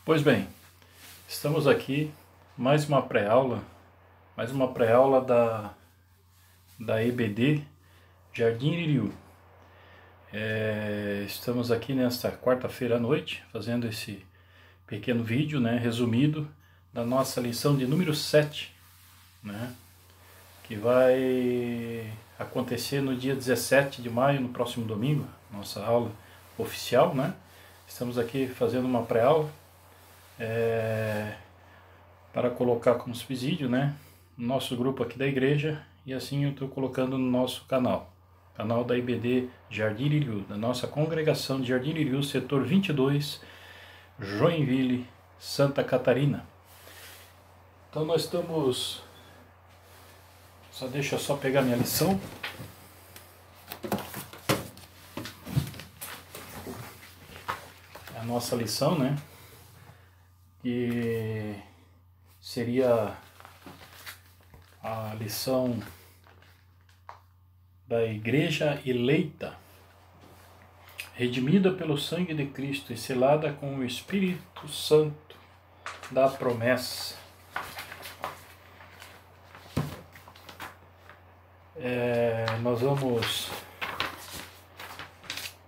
Pois bem, estamos aqui, mais uma pré-aula da EBD Jardim Iririú. Estamos aqui nesta quarta-feira à noite, fazendo esse pequeno vídeo, resumido, da nossa lição de número 7, que vai acontecer no dia 17 de maio, no próximo domingo, nossa aula oficial, Estamos aqui fazendo uma pré-aula para colocar como subsídio, no nosso grupo aqui da igreja, e assim eu estou colocando no nosso canal da IBD Jardim Iririú, da nossa congregação de Jardim Iririú, setor 22, Joinville, Santa Catarina. Então nós estamos... Deixa eu só pegar minha lição. A nossa lição, que seria a lição da igreja eleita, redimida pelo sangue de Cristo e selada com o Espírito Santo da promessa. Nós vamos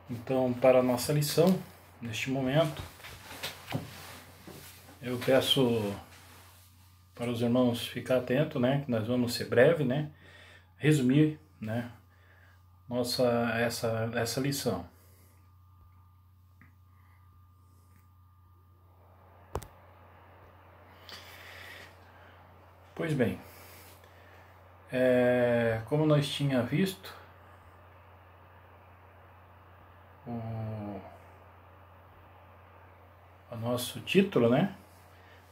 então para a nossa lição. Neste momento eu peço para os irmãos ficar atentos, que nós vamos ser breve, resumir, essa lição. Pois bem, como nós tínhamos visto, o nosso título,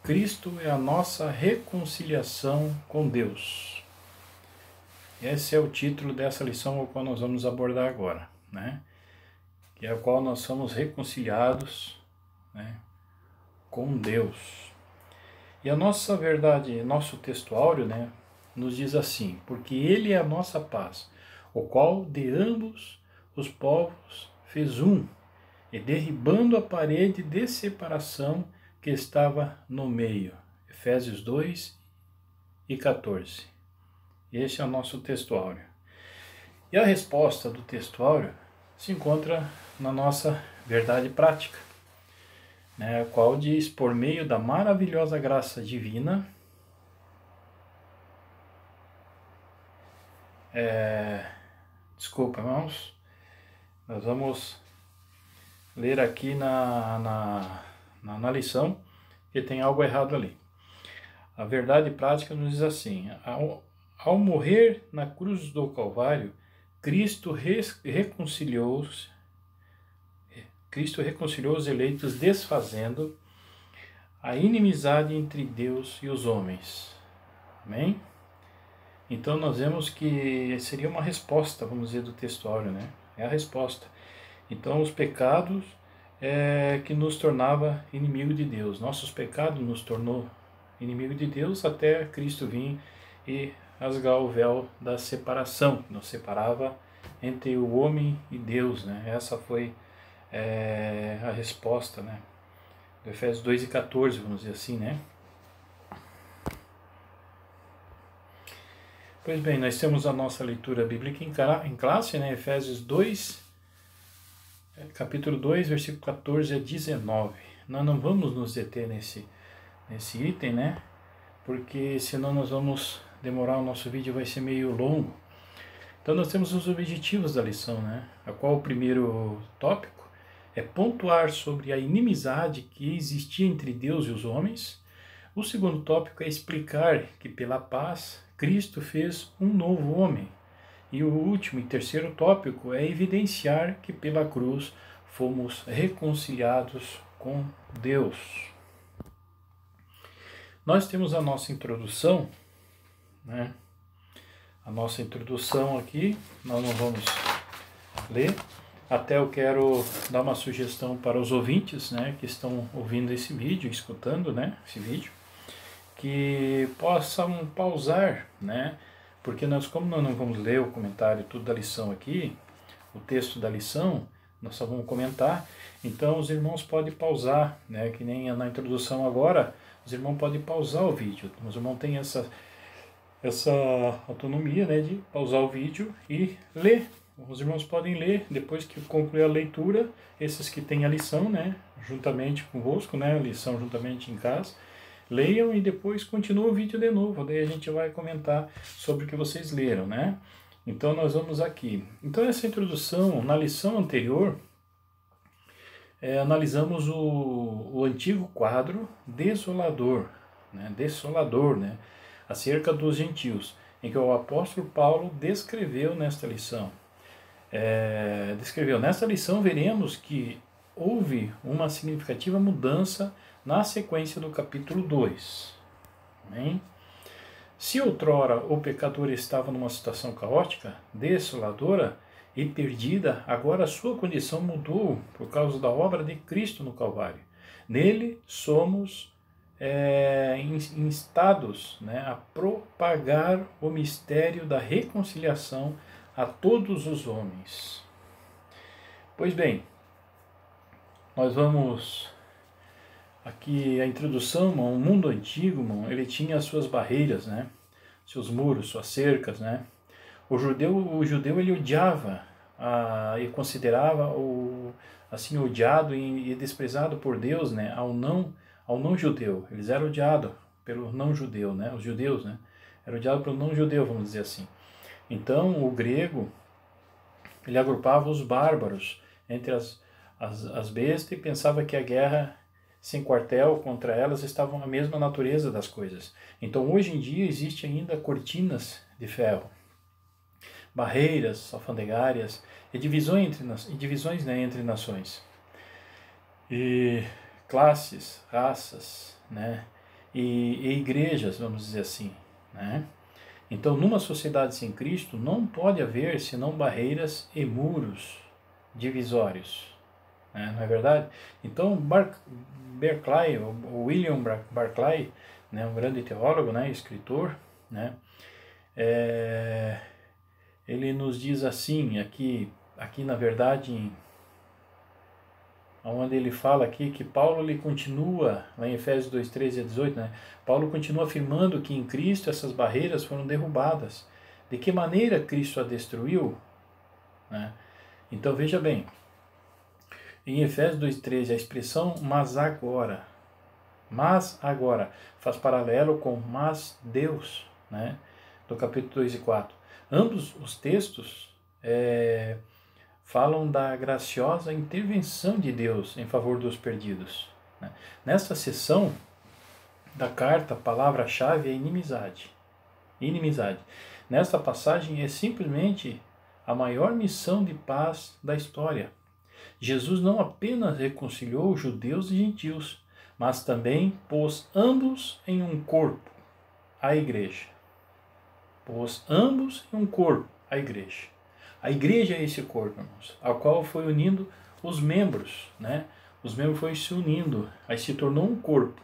Cristo é a nossa reconciliação com Deus. Esse é o título dessa lição, o qual nós vamos abordar agora, que é o qual nós somos reconciliados, com Deus. E a nossa verdade, nosso textuário, nos diz assim: porque Ele é a nossa paz, o qual de ambos os povos fez um, e derribando a parede de separação que estava no meio. Efésios 2 e 14. Este é o nosso textuário. E a resposta do textuário se encontra na nossa verdade prática, a qual diz: por meio da maravilhosa graça divina, desculpa, irmãos, nós vamos ler aqui na lição, que tem algo errado ali. A verdade prática nos diz assim: ao morrer na cruz do Calvário, Cristo reconciliou os eleitos, desfazendo a inimizade entre Deus e os homens. Amém? Então nós vemos que seria uma resposta, vamos dizer, do textuário, É a resposta. Então os pecados que nos tornava inimigo de Deus. Nossos pecados nos tornou inimigo de Deus até Cristo vir e rasgar o véu da separação, que nos separava entre o homem e Deus, Essa foi a resposta, do Efésios 2 e 14, vamos dizer assim, Pois bem, nós temos a nossa leitura bíblica em classe, Efésios 2, capítulo 2, versículo 14 a 19. Nós não vamos nos deter nesse item, porque senão nós vamos demorar, o nosso vídeo vai ser meio longo. Então nós temos os objetivos da lição, a qual o primeiro tópico é pontuar sobre a inimizade que existia entre Deus e os homens. O segundo tópico é explicar que pela paz Cristo fez um novo homem. E o último e terceiro tópico é evidenciar que pela cruz fomos reconciliados com Deus. Nós temos a nossa introdução, A nossa introdução aqui, nós não vamos ler. Até eu quero dar uma sugestão para os ouvintes, que estão ouvindo esse vídeo, escutando, esse vídeo, que possam pausar, porque como nós não vamos ler o comentário tudo da lição aqui, o texto da lição, nós só vamos comentar. Então os irmãos podem pausar, né? Que nem na introdução agora, os irmãos podem pausar o vídeo. Os irmãos têm essa autonomia, né, de pausar o vídeo e ler. Os irmãos podem ler depois que concluir a leitura, esses que têm a lição, né, juntamente convosco, né, a lição juntamente em casa, leiam e depois continua o vídeo de novo, daí a gente vai comentar sobre o que vocês leram, né. Então nós vamos aqui. Então essa introdução, na lição anterior, analisamos o antigo quadro Desolador, né, acerca dos gentios, em que o apóstolo Paulo descreveu nesta lição. Nesta lição veremos que houve uma significativa mudança na sequência do capítulo 2. Amém? Se outrora o pecador estava numa situação caótica, desoladora e perdida, agora a sua condição mudou por causa da obra de Cristo no Calvário. Nele somos instados, né, a propagar o mistério da reconciliação a todos os homens. Pois bem, nós vamos aqui a introdução, o mundo antigo, ele tinha as suas barreiras, né, seus muros, suas cercas, né. O judeu ele odiava e considerava assim odiado e desprezado por Deus, né, ao não judeu. Eles eram odiados pelo não judeu, né, os judeus, né, eram odiados pelo não judeu, vamos dizer assim. Então o grego ele agrupava os bárbaros entre as bestas e pensava que a guerra sem quartel contra elas estavam a mesma natureza das coisas. Então hoje em dia existe ainda cortinas de ferro, barreiras alfandegárias e divisões entre nações, e classes, raças, né, e igrejas, vamos dizer assim, né. Então, numa sociedade sem Cristo, não pode haver senão barreiras e muros divisórios, né, não é verdade? Então, William Barclay, né, um grande teólogo, né, escritor, né, ele nos diz assim, aqui na verdade, onde ele fala aqui que Paulo ele continua, lá em Efésios 2, 13 a 18, né? Paulo continua afirmando que em Cristo essas barreiras foram derrubadas. De que maneira Cristo a destruiu? Né? Então veja bem, em Efésios 2,13 a expressão mas agora faz paralelo com mas Deus, né? Do capítulo 2 e 4. Ambos os textos falam da graciosa intervenção de Deus em favor dos perdidos. Nesta seção da carta, a palavra-chave é inimizade. Inimizade. Nesta passagem é simplesmente a maior missão de paz da história. Jesus não apenas reconciliou judeus e gentios, mas também pôs ambos em um corpo, a igreja. Pôs ambos em um corpo, a igreja. A igreja é esse corpo, irmãos, ao qual foi unindo os membros, né? Os membros foram se unindo, aí se tornou um corpo.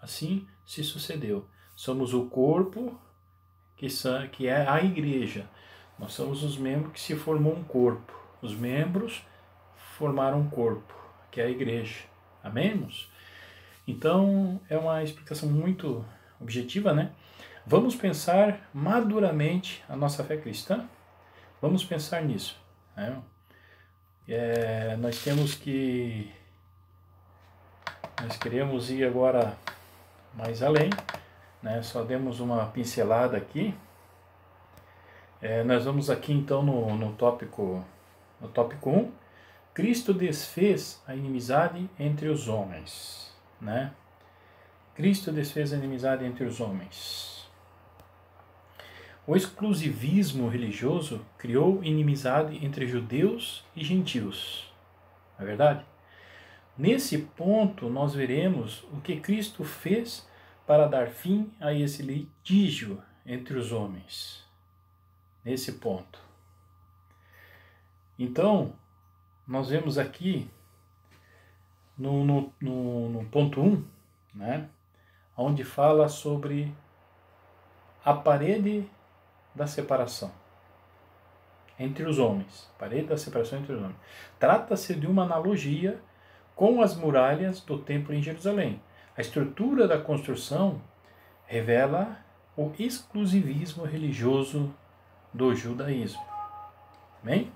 Assim se sucedeu. Somos o corpo que é a igreja. Nós somos os membros que se formou um corpo. Os membros formaram um corpo, que é a igreja. Amém, irmãos? Então, é uma explicação muito objetiva, né? Vamos pensar maduramente a nossa fé cristã? Vamos pensar nisso, né? Nós queremos ir agora mais além, né? Só demos uma pincelada aqui. Nós vamos aqui então no tópico 1. Cristo desfez a inimizade entre os homens, né? Cristo desfez a inimizade entre os homens. O exclusivismo religioso criou inimizade entre judeus e gentios. Não é verdade? Nesse ponto, nós veremos o que Cristo fez para dar fim a esse litígio entre os homens. Nesse ponto. Então, nós vemos aqui no ponto 1, né, onde fala sobre a parede da separação. entre os homens, parede da separação entre os homens. Trata-se de uma analogia com as muralhas do templo em Jerusalém. A estrutura da construção revela o exclusivismo religioso do judaísmo. Amém?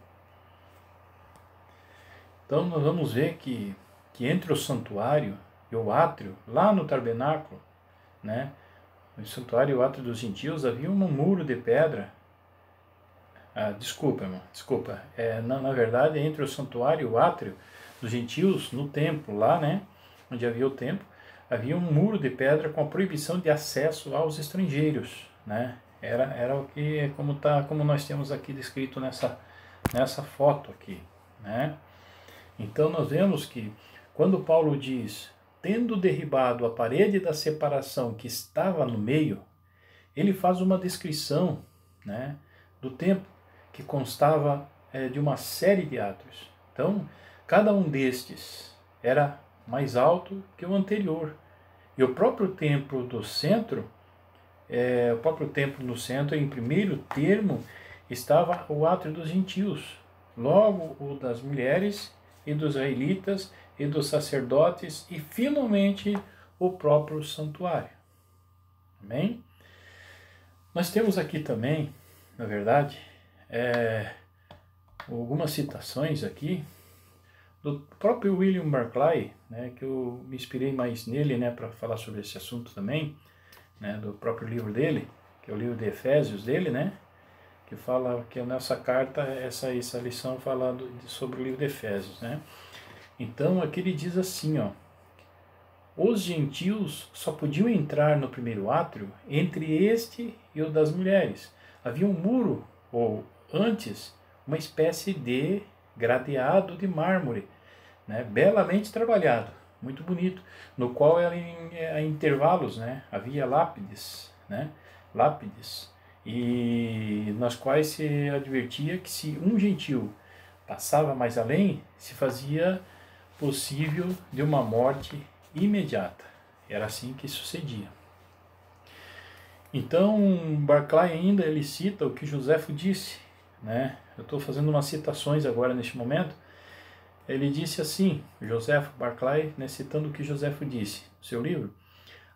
Então nós vamos ver que entre o santuário e o átrio, lá no tabernáculo, né, no santuário e o átrio dos gentios, havia um muro de pedra. Desculpa, irmão, desculpa. Na verdade, entre o santuário e o átrio dos gentios, no templo, lá, né, onde havia o templo, havia um muro de pedra com a proibição de acesso aos estrangeiros, né? Era o que, como nós temos aqui descrito nessa foto aqui, né? Então nós vemos que quando Paulo diz, tendo derribado a parede da separação que estava no meio, ele faz uma descrição, né, do templo, que constava de uma série de átrios. Então, cada um destes era mais alto que o anterior. E o próprio templo do centro, em primeiro termo, estava o átrio dos gentios, logo o das mulheres e dos israelitas e dos sacerdotes e finalmente o próprio santuário. Amém? Nós temos aqui também, na verdade, algumas citações aqui do próprio William Barclay, né, que eu me inspirei mais nele, né, para falar sobre esse assunto também, né, do próprio livro dele, que é o livro de Efésios dele, né, que fala que nessa carta, essa lição fala sobre o livro de Efésios, né. Então aqui ele diz assim, ó, os gentios só podiam entrar no primeiro átrio entre este e o das mulheres. Havia um muro, ou antes, uma espécie de gradeado de mármore, né, belamente trabalhado, muito bonito, no qual era em intervalos, né, havia lápides, e nas quais se advertia que se um gentio passava mais além, se fazia possível de uma morte imediata. Era assim que sucedia. Então, Barclay ainda ele cita o que Joséfo disse, né? Eu estou fazendo umas citações agora neste momento. Ele disse assim, Joséfo Barclay, né, citando o que Joséfo disse no seu livro: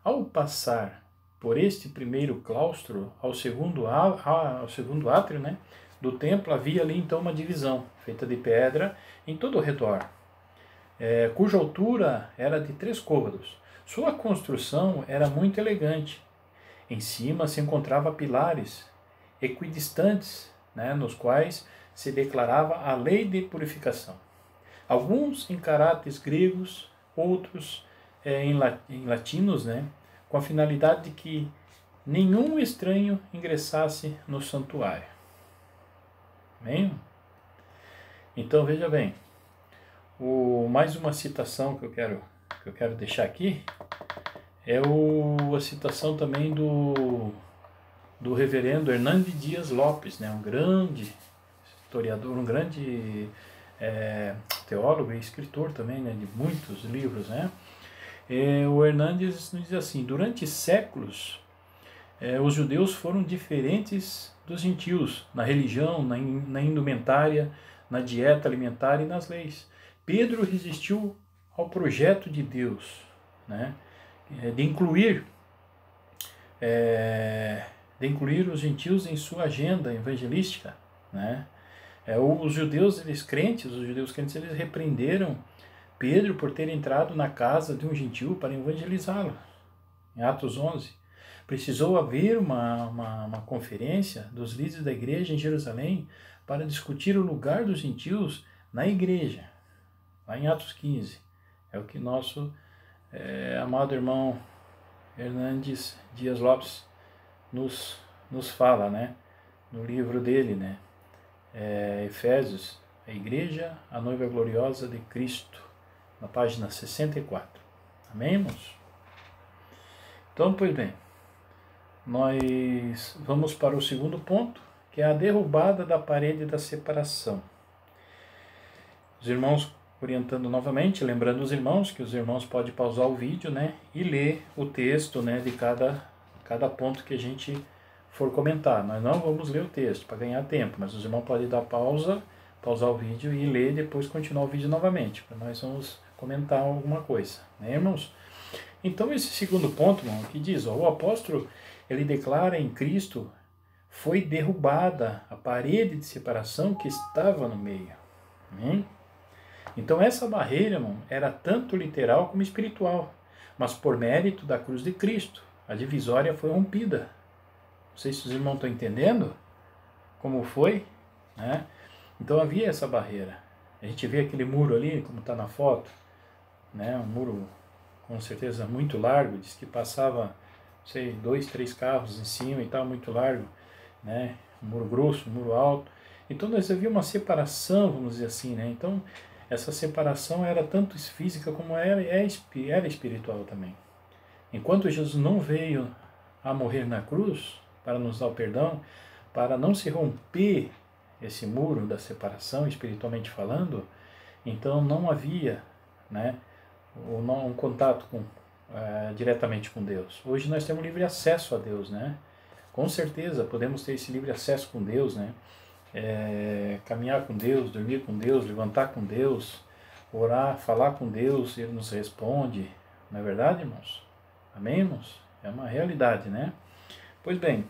ao passar por este primeiro claustro ao segundo átrio, né, do templo, havia ali então uma divisão feita de pedra em todo o redor, cuja altura era de 3 côvados. Sua construção era muito elegante. Em cima se encontrava pilares equidistantes, né, nos quais se declarava a lei de purificação. Alguns em caráteres gregos, outros em latinos, né, com a finalidade de que nenhum estranho ingressasse no santuário. Amém? Então veja bem, mais uma citação que eu quero deixar aqui é a citação também do reverendo Hernandes Dias Lopes, né, um grande historiador, um grande teólogo e escritor também, né, de muitos livros, né. O Hernandes nos diz assim: durante séculos os judeus foram diferentes dos gentios na religião, na indumentária, na dieta alimentar e nas leis. Pedro resistiu ao projeto de Deus, né, de incluir os gentios em sua agenda evangelística, né. Os judeus crentes, eles repreenderam Pedro por ter entrado na casa de um gentio para evangelizá-lo. Em Atos 11, precisou haver uma conferência dos líderes da igreja em Jerusalém para discutir o lugar dos gentios na igreja. Lá em Atos 15, é o que nosso amado irmão Hernandes Dias Lopes nos fala, né, no livro dele, né, Efésios, a Igreja, a Noiva Gloriosa de Cristo, na página 64. Amém, irmãos? Então, pois bem, nós vamos para o segundo ponto, que é a derrubada da parede da separação. Os irmãos, orientando novamente, lembrando os irmãos que os irmãos podem pausar o vídeo, né, e ler o texto, né, de cada ponto que a gente for comentar. Nós não vamos ler o texto para ganhar tempo, mas os irmãos podem dar pausar o vídeo e ler e depois continuar o vídeo novamente, para nós vamos comentar alguma coisa, né, irmãos? Então esse segundo ponto, irmão, que diz, ó, o apóstolo, ele declara em Cristo, foi derrubada a parede de separação que estava no meio. Amém? Então essa barreira, irmão, era tanto literal como espiritual, mas por mérito da cruz de Cristo, a divisória foi rompida. Não sei se os irmãos estão entendendo como foi, né? Então havia essa barreira. A gente vê aquele muro ali, como está na foto, né? Um muro com certeza muito largo, diz que passava, sei, 2, 3 carros em cima e tal, muito largo, né? Um muro grosso, um muro alto. Então nós havia uma separação, vamos dizer assim, né? Então essa separação era tanto física como era espiritual também. Enquanto Jesus não veio a morrer na cruz para nos dar o perdão, para não se romper esse muro da separação, espiritualmente falando, então não havia, né, um contato diretamente com Deus. Hoje nós temos livre acesso a Deus, né? Com certeza podemos ter esse livre acesso com Deus, né? Caminhar com Deus, dormir com Deus, levantar com Deus, orar, falar com Deus, Ele nos responde. Não é verdade, irmãos? Amém, irmãos? É uma realidade, né? Pois bem,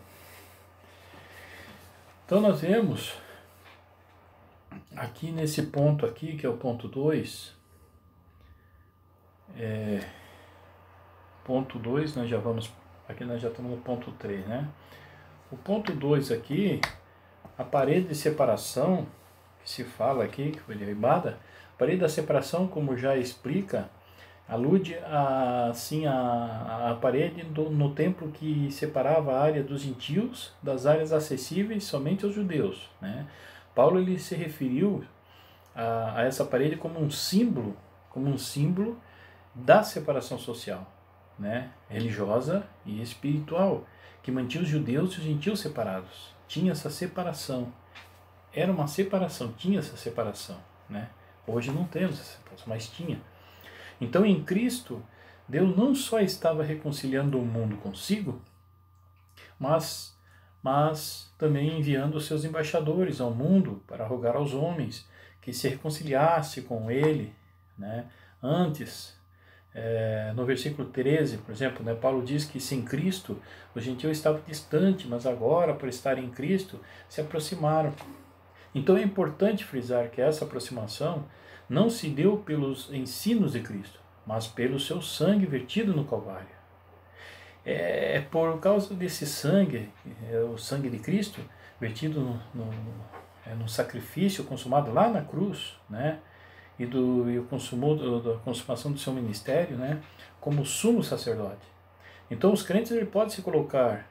então nós vemos aqui nesse ponto aqui, que é o ponto 2, ponto 2, nós já vamos, aqui nós já estamos no ponto 3, né? O ponto 2 aqui, a parede de separação, que se fala aqui, que foi derribada, a parede da separação, como já explica, alude a parede no templo que separava a área dos gentios das áreas acessíveis somente aos judeus, né? Paulo ele se referiu a essa parede como um símbolo da separação social, né? Religiosa e espiritual, que mantinha os judeus e os gentios separados. Tinha essa separação. Era uma separação, tinha essa separação, né? Hoje não temos essa separação, mas tinha. Então em Cristo, Deus não só estava reconciliando o mundo consigo, mas também enviando os seus embaixadores ao mundo para rogar aos homens que se reconciliasse com Ele, né? Antes, no versículo 13, por exemplo, né, Paulo diz que sem Cristo os gentios estavam distantes, mas agora, por estar em Cristo, se aproximaram. Então é importante frisar que essa aproximação não se deu pelos ensinos de Cristo, mas pelo seu sangue vertido no Calvário. É por causa desse sangue, o sangue de Cristo, vertido no sacrifício consumado lá na cruz, né? E da consumação do seu ministério, né? Como sumo sacerdote. Então os crentes ele podem se colocar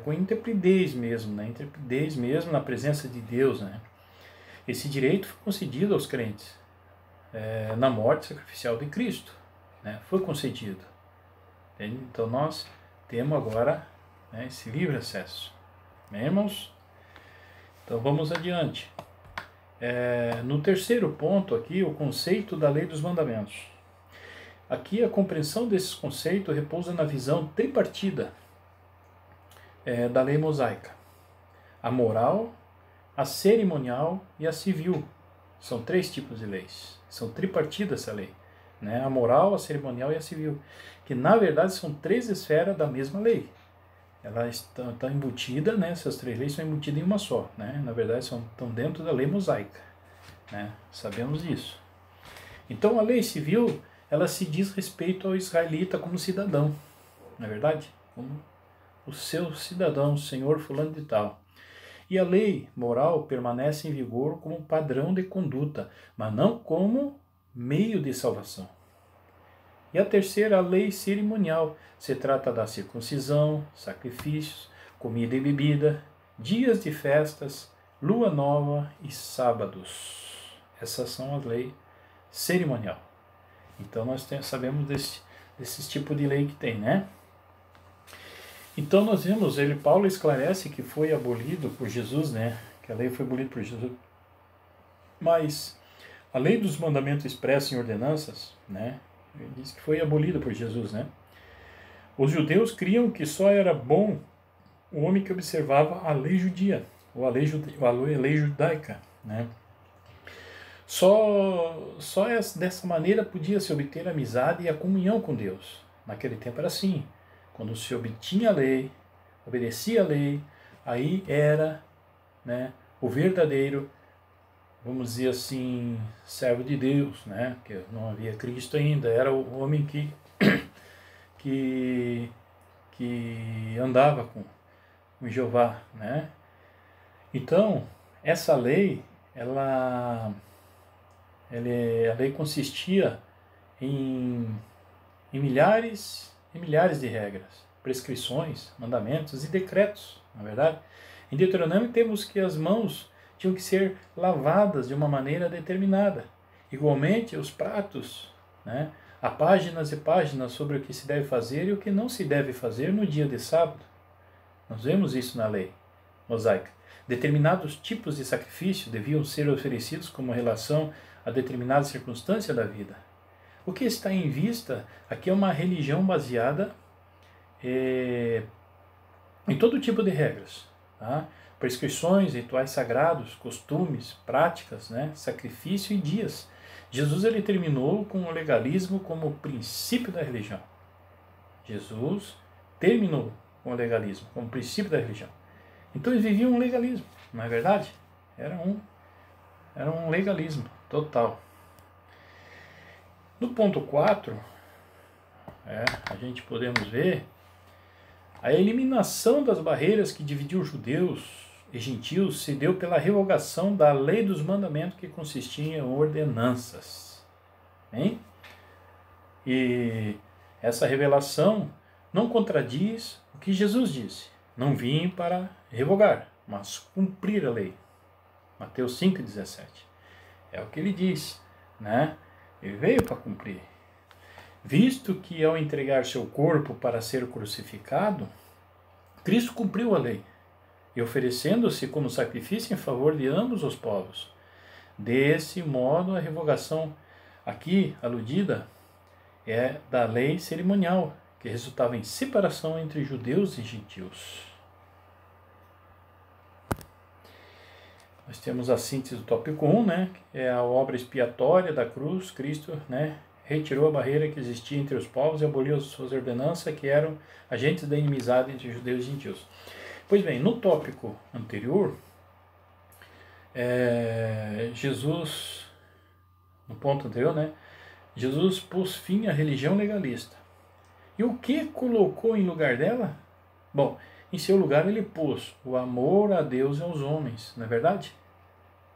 com intrepidez mesmo, né? Intrepidez mesmo na presença de Deus, né? Esse direito foi concedido aos crentes na morte sacrificial de Cristo, né? Foi concedido. Entende? Então nós temos agora, né, esse livre acesso. Bem, irmãos? Então vamos adiante. No terceiro ponto aqui, o conceito da lei dos mandamentos. Aqui a compreensão desses conceitos repousa na visão tripartida da lei mosaica. A moral, a cerimonial e a civil. São 3 tipos de leis. São tripartidas essa lei, né? A moral, a cerimonial e a civil. Que na verdade são 3 esferas da mesma lei. Elas estão embutidas, né? Essas 3 leis são embutidas em uma só, né? Na verdade estão dentro da lei mosaica, né? Sabemos disso. Então a lei civil, ela se diz respeito ao israelita como cidadão, não é verdade? Como o seu cidadão, o senhor fulano de tal. E a lei moral permanece em vigor como padrão de conduta, mas não como meio de salvação. E a terceira, a lei cerimonial. Se trata da circuncisão, sacrifícios, comida e bebida, dias de festas, lua nova e sábados. Essas são as leis cerimonial. Então nós sabemos desses tipos de lei que tem, né? Então nós vemos, Paulo esclarece que foi abolido por Jesus, né? Que a lei foi abolida por Jesus. Mas a lei dos mandamentos expressa em ordenanças, né? Ele diz que foi abolida por Jesus, né? Os judeus criam que só era bom o homem que observava a lei judia, ou a lei judaica, né? Só dessa maneira podia se obter a amizade e a comunhão com Deus. Naquele tempo era assim. Quando se obtinha a lei, obedecia a lei, aí era, né, o verdadeiro, vamos dizer assim, servo de Deus, né? Porque não havia Cristo ainda, era o homem que andava com Jeová, né? Então, essa lei, a lei consistia em milhares e milhares de regras, prescrições, mandamentos e decretos, na verdade. Em Deuteronômio temos que as mãos tinham que ser lavadas de uma maneira determinada. Igualmente, os pratos, né? Há páginas e páginas sobre o que se deve fazer e o que não se deve fazer no dia de sábado. Nós vemos isso na lei mosaica. Determinados tipos de sacrifício deviam ser oferecidos como relação a determinada circunstância da vida. O que está em vista aqui é uma religião baseada em todo tipo de regras, tá? Prescrições, rituais sagrados, costumes, práticas, né? Sacrifício e dias. Jesus ele terminou com o legalismo como princípio da religião. Jesus terminou com o legalismo como princípio da religião. Então eles viviam um legalismo, não é verdade? Era um legalismo total. No ponto 4, a gente podemos ver a eliminação das barreiras que dividiam judeus e gentios se deu pela revogação da lei dos mandamentos que consistia em ordenanças. Hein? E essa revelação não contradiz o que Jesus disse. Não vim para revogar, mas cumprir a lei. Mateus 5,17. É o que ele diz, né? Ele veio para cumprir. Visto que ao entregar seu corpo para ser crucificado, Cristo cumpriu a lei, e oferecendo-se como sacrifício em favor de ambos os povos. Desse modo, a revogação aqui aludida é da lei cerimonial, que resultava em separação entre judeus e gentios. Nós temos a síntese do tópico 1, né, que é a obra expiatória da cruz. Cristo, né, retirou a barreira que existia entre os povos e aboliu as suas ordenanças, que eram agentes da inimizade entre judeus e gentios. Pois bem, no tópico anterior, Jesus, no ponto anterior, né, Jesus pôs fim à religião legalista. E o que colocou em lugar dela? Bom, em seu lugar ele pôs o amor a Deus e aos homens, não é verdade?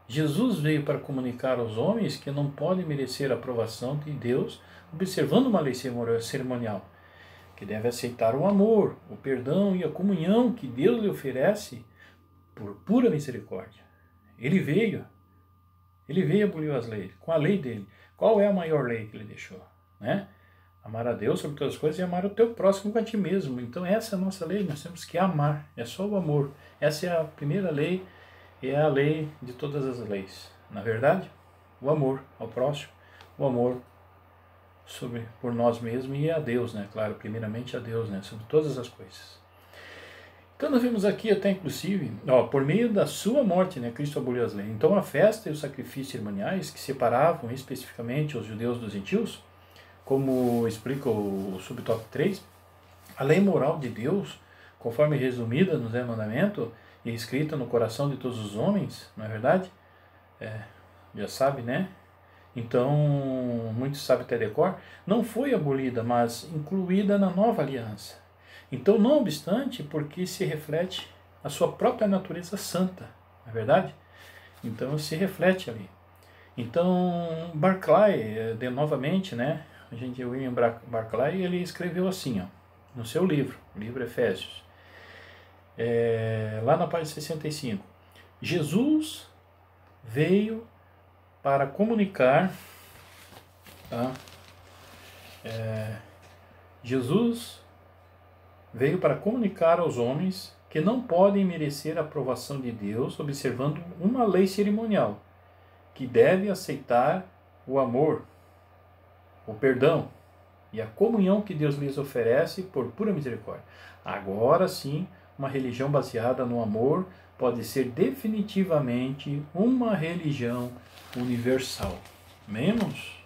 Jesus veio para comunicar aos homens que não podem merecer a aprovação de Deus observando uma lei cerimonial, que deve aceitar o amor, o perdão e a comunhão que Deus lhe oferece por pura misericórdia. Ele veio abolir as leis, com a lei dele. Qual é a maior lei que ele deixou? Né? Amar a Deus sobre todas as coisas e amar o teu próximo com a ti mesmo. Então essa é a nossa lei, nós temos que amar, é só o amor. Essa é a primeira lei, é a lei de todas as leis. Na verdade, o amor ao próximo, o amor por nós mesmos e a Deus, né? Claro, primeiramente a Deus, né? Sobre todas as coisas. Então nós vimos aqui até inclusive, por meio da sua morte, né, Cristo aboliu as leis. Então a festa e os sacrifícios cerimoniais que separavam especificamente os judeus dos gentios, como explica o subtópico 3, a lei moral de Deus, conforme resumida nos 10 mandamentos e escrita no coração de todos os homens, não é verdade? Já sabe, né? Então, muitos sabem até decor, não foi abolida, mas incluída na nova aliança. Então, não obstante, porque se reflete a sua própria natureza santa, não é verdade? Então, se reflete ali. Então, Barclay, novamente, né? William Barclay, ele escreveu assim, no seu livro, o livro Efésios, lá na página 65. Jesus veio para comunicar, tá? Jesus veio para comunicar aos homens que não podem merecer a aprovação de Deus observando uma lei cerimonial, que deve aceitar o amor, o perdão e a comunhão que Deus lhes oferece por pura misericórdia. Agora sim uma religião baseada no amor pode ser definitivamente uma religião universal. Menos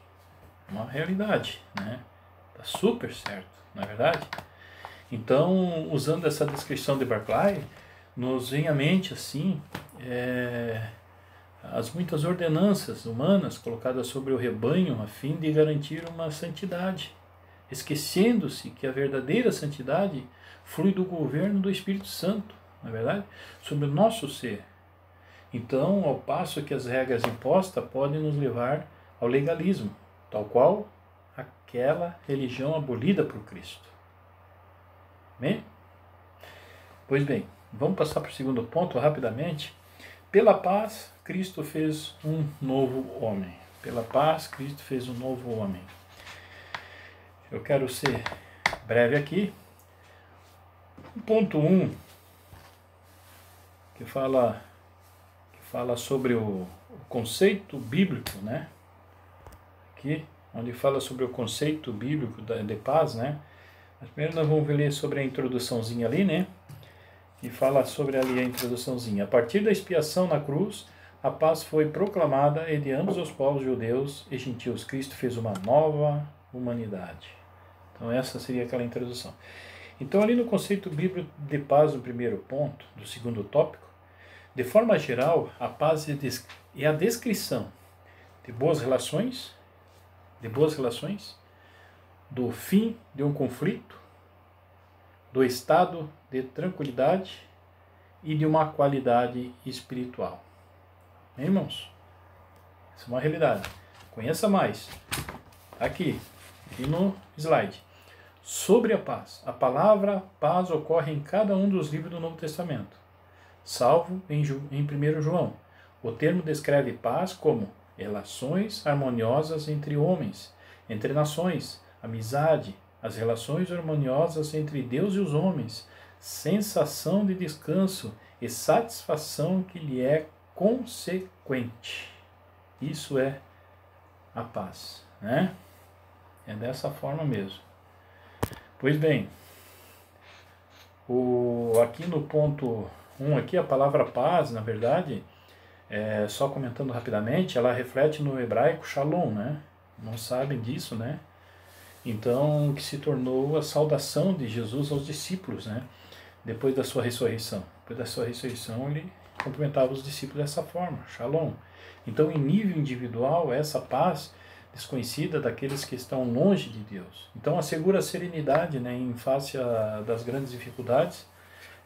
uma realidade, né? Tá super certo, não é verdade? Então, usando essa descrição de Barclay, nos vem à mente assim as muitas ordenanças humanas colocadas sobre o rebanho a fim de garantir uma santidade, esquecendo-se que a verdadeira santidade flui do governo do Espírito Santo, não é verdade? Sobre o nosso ser. Então, ao passo que as regras impostas podem nos levar ao legalismo, tal qual aquela religião abolida por Cristo. Bem? Pois bem, vamos passar para o segundo ponto rapidamente. Pela paz, Cristo fez um novo homem. Pela paz, Cristo fez um novo homem. Eu quero ser breve aqui. O ponto 1, que fala sobre o conceito bíblico, né? Aqui, onde fala sobre o conceito bíblico de paz, né? Mas primeiro nós vamos ler sobre a introduçãozinha ali, né? E fala sobre ali a introduçãozinha. A partir da expiação na cruz, a paz foi proclamada entre ambos os povos judeus e gentios. Cristo fez uma nova humanidade. Então essa seria aquela introdução. Então ali no conceito bíblico de paz, no primeiro ponto, do segundo tópico, de forma geral, a paz é a descrição de boas relações, do fim de um conflito, do estado de tranquilidade e de uma qualidade espiritual. Bem, irmãos? Isso é uma realidade. Conheça mais. Aqui no slide. Sobre a paz. A palavra paz ocorre em cada um dos livros do Novo Testamento, salvo em 1 João. O termo descreve paz como relações harmoniosas entre homens, entre nações, amizade, as relações harmoniosas entre Deus e os homens, sensação de descanso e satisfação que lhe é consequente. Isso é a paz, né? É dessa forma mesmo. Pois bem, aqui no ponto 1, aqui, a palavra paz, na verdade, só comentando rapidamente, ela reflete no hebraico shalom, né? Não sabem disso, né? Então, que se tornou a saudação de Jesus aos discípulos, né? Depois da sua ressurreição. Depois da sua ressurreição, ele cumprimentava os discípulos dessa forma, shalom. Então, em nível individual, essa paz desconhecida daqueles que estão longe de Deus. Então, assegura a serenidade, né, em face das grandes dificuldades,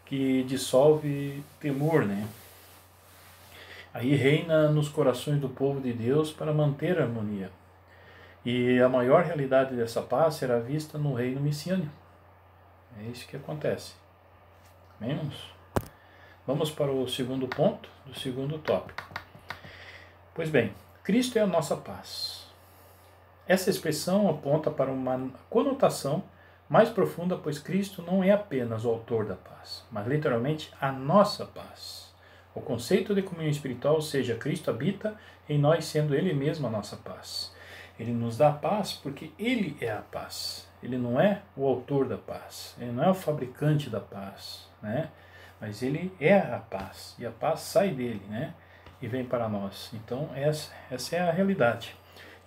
que dissolve temor, né? Aí reina nos corações do povo de Deus para manter a harmonia. E a maior realidade dessa paz será vista no reino messiânico. É isso que acontece. Vamos para o segundo ponto, do segundo tópico. Pois bem, Cristo é a nossa paz. Essa expressão aponta para uma conotação mais profunda, pois Cristo não é apenas o autor da paz, mas literalmente a nossa paz. O conceito de comunhão espiritual, ou seja, Cristo habita em nós, sendo Ele mesmo a nossa paz. Ele nos dá a paz porque Ele é a paz. Ele não é o autor da paz, Ele não é o fabricante da paz, né? Mas Ele é a paz, e a paz sai dele, né? E vem para nós. Então essa é a realidade.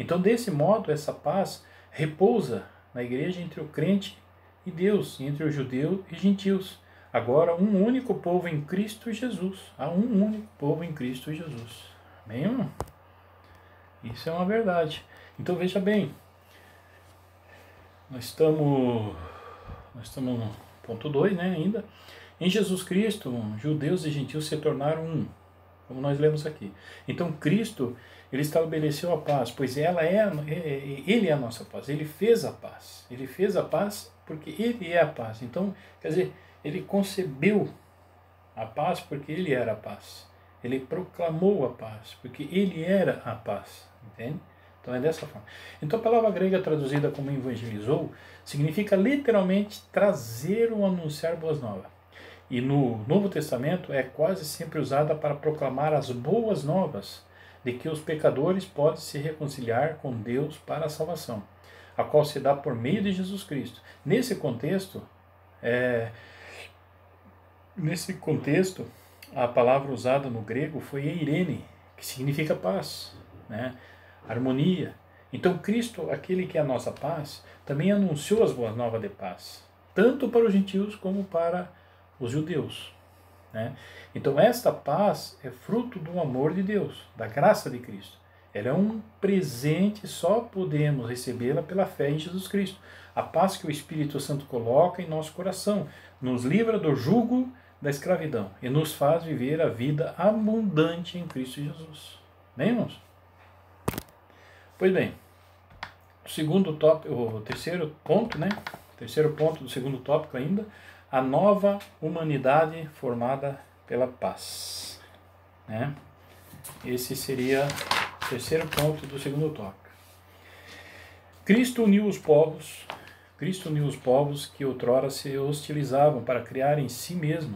Então, desse modo, essa paz repousa na igreja entre o crente e Deus, entre o judeu e gentios. Agora, um único povo em Cristo Jesus. Há um único povo em Cristo Jesus. Amém, irmão? Isso é uma verdade. Então, veja bem. Nós estamos no ponto 2, né, ainda. Em Jesus Cristo, judeus e gentios se tornaram um, como nós lemos aqui. Então, Cristo, Ele estabeleceu a paz, pois Ele é a nossa paz. Ele fez a paz. Ele fez a paz porque Ele é a paz. Então, quer dizer, Ele concebeu a paz porque Ele era a paz. Ele proclamou a paz porque Ele era a paz. Entende? Então é dessa forma. Então a palavra grega traduzida como evangelizou significa literalmente trazer ou anunciar boas novas. E no Novo Testamento é quase sempre usada para proclamar as boas novas de que os pecadores podem se reconciliar com Deus para a salvação, a qual se dá por meio de Jesus Cristo. Nesse contexto, Nesse contexto, a palavra usada no grego foi eirene, que significa paz, né? Harmonia. Então Cristo, aquele que é a nossa paz, também anunciou as boas novas de paz, tanto para os gentios como para os judeus, né? Então esta paz é fruto do amor de Deus, da graça de Cristo. Ela é um presente, só podemos recebê-la pela fé em Jesus Cristo. A paz que o Espírito Santo coloca em nosso coração nos livra do jugo da escravidão e nos faz viver a vida abundante em Cristo Jesus. Bem, irmãos? Pois bem, o terceiro ponto, né? Terceiro ponto do segundo tópico ainda, a nova humanidade formada pela paz, né? Esse seria o terceiro ponto do segundo tópico. Cristo uniu os povos que outrora se hostilizavam para criar em si mesmo,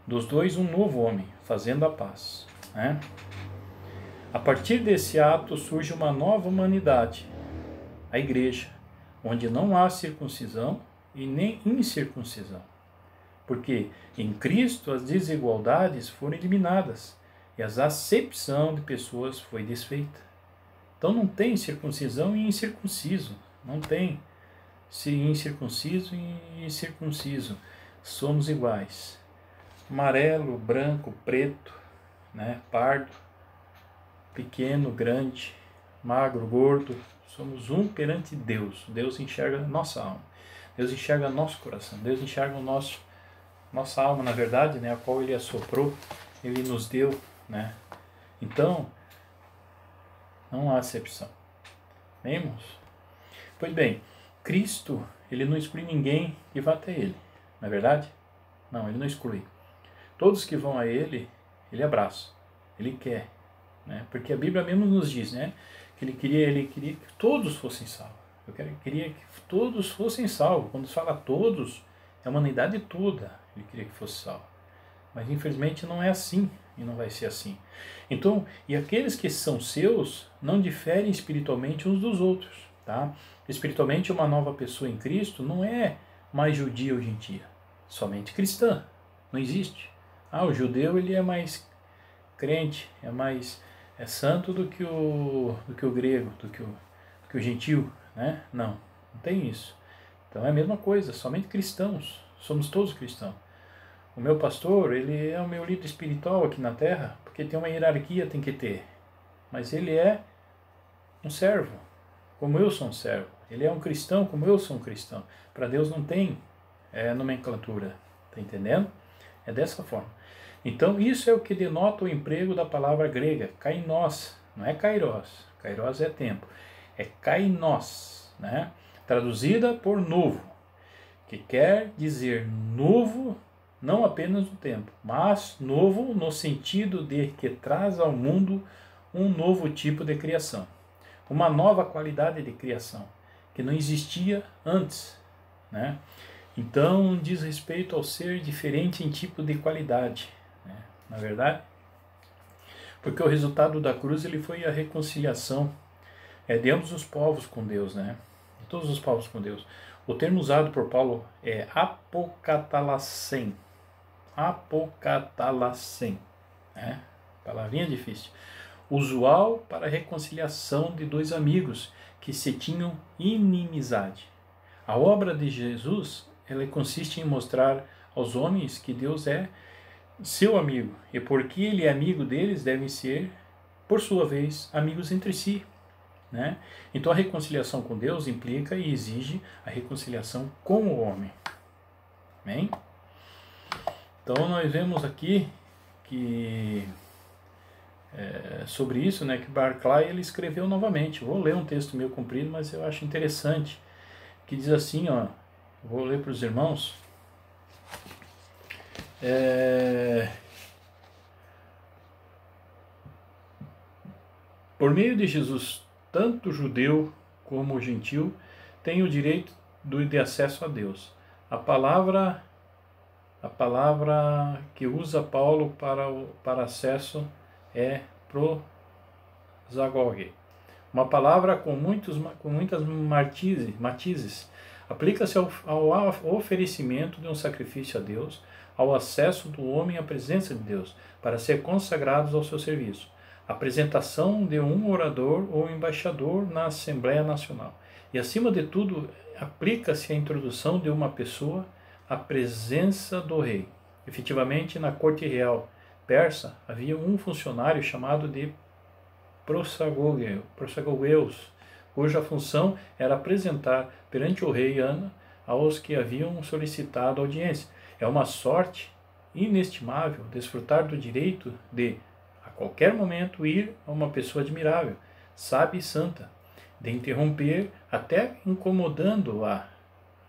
dos dois, um novo homem, fazendo a paz, né? A partir desse ato surge uma nova humanidade, a igreja, onde não há circuncisão e nem incircuncisão. Porque em Cristo as desigualdades foram eliminadas e a acepção de pessoas foi desfeita. Então não tem circuncisão e incircunciso, não tem incircunciso e circunciso, somos iguais. Amarelo, branco, preto, né, pardo, pequeno, grande, magro, gordo, somos um perante Deus. Deus enxerga nossa alma, Deus enxerga nosso coração, Deus enxerga nossa alma, na verdade, né, a qual Ele assoprou, Ele nos deu, né? Então, não há acepção. Bem, irmãos? Pois bem, Cristo, Ele não exclui ninguém que vá até Ele, não é verdade? Não, Ele não exclui. Todos que vão a Ele, Ele abraça, Ele quer, né? Porque a Bíblia mesmo nos diz, né, que Ele queria que todos fossem salvos. Queria que todos fossem salvos. Quando se fala todos, é a humanidade toda Ele queria que fosse salvo. Mas infelizmente não é assim e não vai ser assim. Então, e aqueles que são seus não diferem espiritualmente uns dos outros, tá? Espiritualmente, uma nova pessoa em Cristo não é mais judia ou gentia, somente cristã. Não existe. O judeu ele é mais crente, é santo do que o grego, do que o gentil, né? Não tem isso. Então é a mesma coisa, somente cristãos, somos todos cristãos. O meu pastor, ele é o meu líder espiritual aqui na terra, porque tem uma hierarquia, tem que ter. Mas ele é um servo, como eu sou um servo. Ele é um cristão, como eu sou um cristão. Para Deus não tem nomenclatura, tá entendendo? É dessa forma. Então isso é o que denota o emprego da palavra grega, kainos, não é kairos. Kairos é tempo, é kainos, né? Traduzida por novo, que quer dizer novo, não apenas no tempo, mas novo no sentido de que traz ao mundo um novo tipo de criação, uma nova qualidade de criação, que não existia antes, né? Então diz respeito ao ser diferente em tipo de qualidade, né? Na verdade, porque o resultado da cruz ele foi a reconciliação de ambos os povos com Deus, né? De todos os povos com Deus. O termo usado por Paulo é apokatalassen. Apokatalassen, né? Palavrinha difícil. Usual para a reconciliação de dois amigos que se tinham inimizade. A obra de Jesus, ela consiste em mostrar aos homens que Deus é seu amigo e porque ele é amigo deles, devem ser, por sua vez, amigos entre si, né? Então a reconciliação com Deus implica e exige a reconciliação com o homem. Amém? Então nós vemos aqui que sobre isso, né, que Barclay ele escreveu novamente. Vou ler um texto meio comprido, mas eu acho interessante, que diz assim, ó, vou ler para os irmãos. Por meio de Jesus, tanto o judeu como o gentil têm o direito de acesso a Deus. A palavra que usa Paulo para acesso é prosagoge. Uma palavra com muitas matizes. Aplica-se ao oferecimento de um sacrifício a Deus, ao acesso do homem à presença de Deus, para ser consagrados ao seu serviço. Apresentação de um orador ou embaixador na Assembleia Nacional. E, acima de tudo, aplica-se a introdução de uma pessoa à presença do rei. Efetivamente, na corte real persa, havia um funcionário chamado de prosagogueus, cuja função era apresentar perante o rei Ana aos que haviam solicitado audiência. É uma sorte inestimável desfrutar do direito de, a qualquer momento, ir a uma pessoa admirável, sábia e santa, de interromper, até incomodando-a,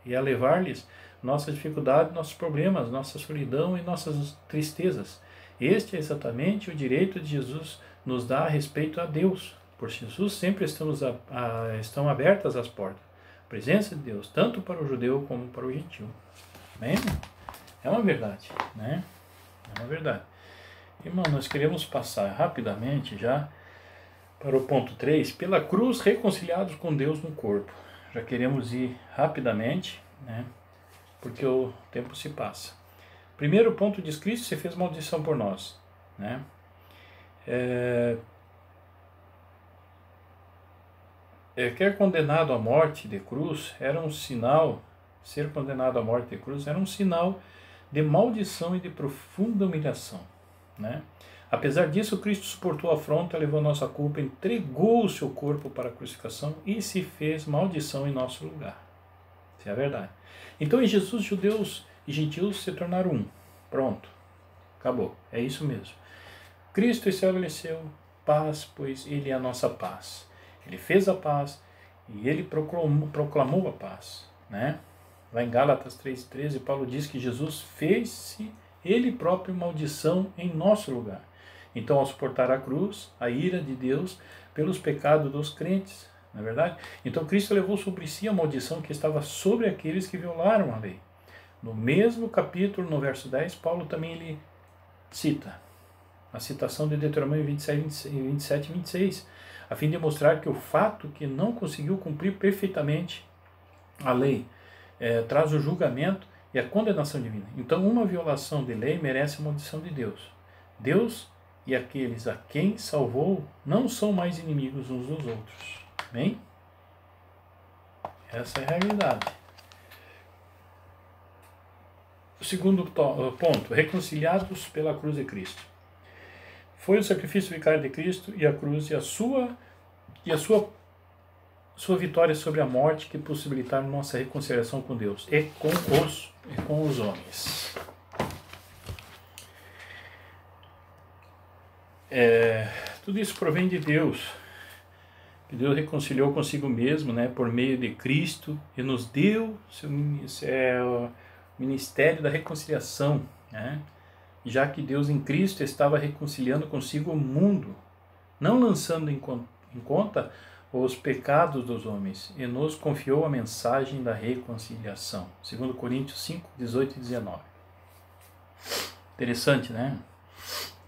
e a levar-lhes nossas dificuldades, nossos problemas, nossa solidão e nossas tristezas. Este é exatamente o direito de Jesus nos dá a respeito a Deus. Por Jesus sempre estão abertas as portas. A presença de Deus, tanto para o judeu como para o gentil. Amém? É uma verdade, né? É uma verdade. Irmão, nós queremos passar rapidamente já para o ponto 3, pela cruz reconciliados com Deus no corpo. Já queremos ir rapidamente, né? Porque o tempo se passa. Primeiro ponto diz: Cristo se fez maldição por nós, né? Quer condenado à morte de cruz era um sinal, ser condenado à morte de cruz era um sinal de maldição e de profunda humilhação, né? Apesar disso, Cristo suportou a afronta, levou nossa culpa, entregou o seu corpo para a crucificação e se fez maldição em nosso lugar. Isso é a verdade. Então, em Jesus, judeus e gentios se tornaram um. Pronto. Acabou. É isso mesmo. Cristo estabeleceu paz, pois Ele é a nossa paz. Ele fez a paz e Ele proclamou a paz, né? Lá em Gálatas 3,13, Paulo diz que Jesus fez-se Ele próprio maldição em nosso lugar. Então, ao suportar a cruz, a ira de Deus pelos pecados dos crentes, não é verdade? Então, Cristo levou sobre si a maldição que estava sobre aqueles que violaram a lei. No mesmo capítulo, no verso 10, Paulo também ele cita a citação de Deuteronômio 27 e 26, a fim de mostrar que o fato que não conseguiu cumprir perfeitamente a lei traz o julgamento e a condenação divina. Então, uma violação de lei merece a maldição de Deus. Deus e aqueles a quem salvou não são mais inimigos uns dos outros. Amém? Essa é a realidade. O segundo ponto, reconciliados pela cruz de Cristo. Foi o sacrifício vicário de Cristo e a cruz e a sua vitória sobre a morte que possibilitaram nossa reconciliação com Deus e com os homens. Tudo isso provém de Deus, que Deus reconciliou consigo mesmo, né, por meio de Cristo, e nos deu o ministério da reconciliação, né, já que Deus em Cristo estava reconciliando consigo o mundo, não lançando em conta os pecados dos homens, e nos confiou a mensagem da reconciliação. 2 Coríntios 5, 18 e 19. Interessante, né?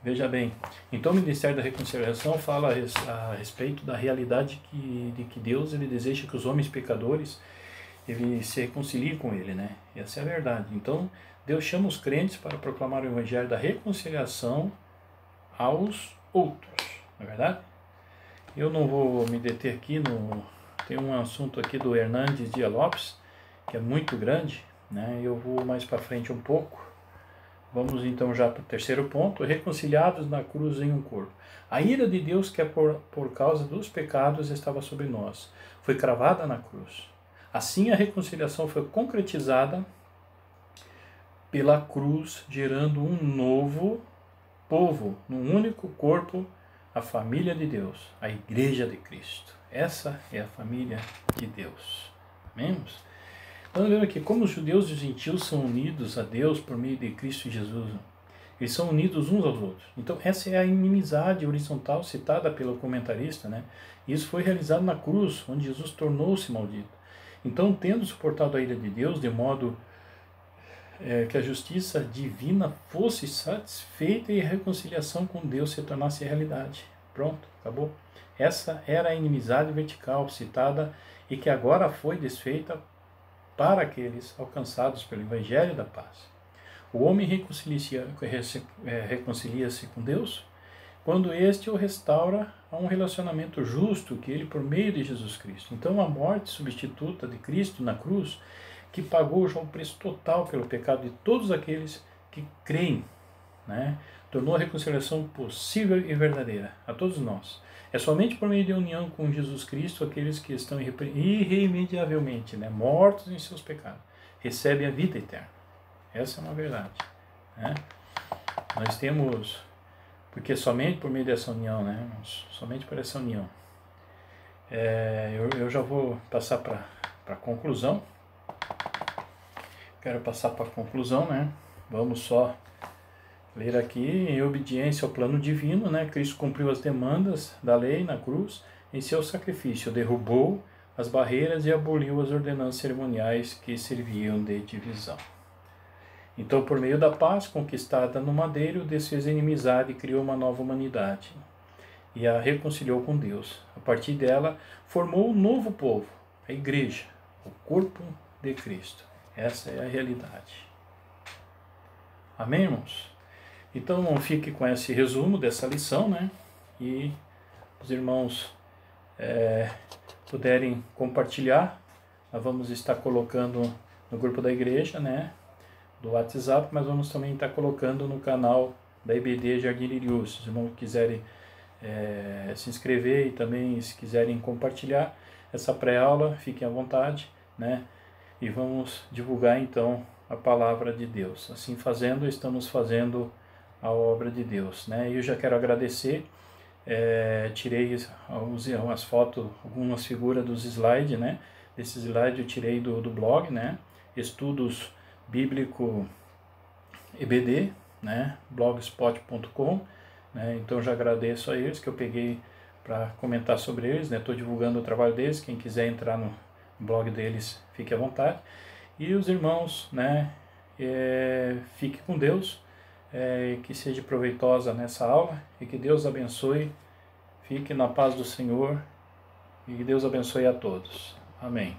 Veja bem, então o Ministério da Reconciliação fala a respeito da realidade de que Deus ele deseja que os homens pecadores ele se reconciliem com Ele, né? Essa é a verdade. Então, Deus chama os crentes para proclamar o Evangelho da reconciliação aos outros, não é verdade? Eu não vou me deter aqui, tem um assunto aqui do Hernandes Dias Lopes, que é muito grande, né? Eu vou mais para frente um pouco. Vamos então já para o terceiro ponto, reconciliados na cruz em um corpo. A ira de Deus, que é por causa dos pecados, estava sobre nós. Foi cravada na cruz. Assim a reconciliação foi concretizada pela cruz, gerando um novo povo, num único corpo, a família de Deus, a Igreja de Cristo. Essa é a família de Deus. Amém? Estamos vendo aqui como os judeus e os gentios são unidos a Deus por meio de Cristo Jesus. Eles são unidos uns aos outros. Então essa é a inimizade horizontal citada pelo comentarista, né? Isso foi realizado na cruz, onde Jesus tornou-se maldito. Então, tendo suportado a ira de Deus, de modo que a justiça divina fosse satisfeita e a reconciliação com Deus se tornasse realidade. Pronto, acabou. Essa era a inimizade vertical citada e que agora foi desfeita para aqueles alcançados pelo Evangelho da Paz. O homem reconcilia-se com Deus quando este o restaura a um relacionamento justo que ele por meio de Jesus Cristo. Então a morte substituta de Cristo na cruz, que pagou já o preço total pelo pecado de todos aqueles que creem, né? Tornou a reconciliação possível e verdadeira a todos nós. É somente por meio de união com Jesus Cristo aqueles que estão irremediavelmente, né, mortos em seus pecados recebem a vida eterna. Essa é uma verdade, né? Nós temos, porque somente por meio dessa união, né, irmãos? Somente por essa união. Eu já vou passar para a conclusão. Quero passar para a conclusão, né? Vamos só ler aqui: em obediência ao plano divino, né, Cristo cumpriu as demandas da lei na cruz em seu sacrifício, derrubou as barreiras e aboliu as ordenanças cerimoniais que serviam de divisão. Então, por meio da paz conquistada no madeiro, desfez a inimizade e criou uma nova humanidade e a reconciliou com Deus. A partir dela, formou um novo povo, a Igreja, o corpo de Cristo. Essa é a realidade. Amém, irmãos? Então, fique com esse resumo dessa lição, né? E os irmãos puderem compartilhar, nós vamos estar colocando no grupo da igreja, né? Do WhatsApp, mas vamos também estar colocando no canal da IBD Jardim Lirius. Se os irmãos quiserem se inscrever e também se quiserem compartilhar essa pré-aula, fiquem à vontade, né? E vamos divulgar então a palavra de Deus. Assim fazendo, estamos fazendo a obra de Deus, né? E eu já quero agradecer, tirei as fotos, algumas figuras dos slides, né? Desses slides eu tirei do blog, né? Estudos Bíblico EBD, né? blogspot.com, né? Então já agradeço a eles que eu peguei para comentar sobre eles, né? Estou divulgando o trabalho deles, quem quiser entrar no blog deles, fique à vontade. E os irmãos, né? Fique com Deus. Que seja proveitosa nessa aula e que Deus abençoe, fique na paz do Senhor e que Deus abençoe a todos. Amém.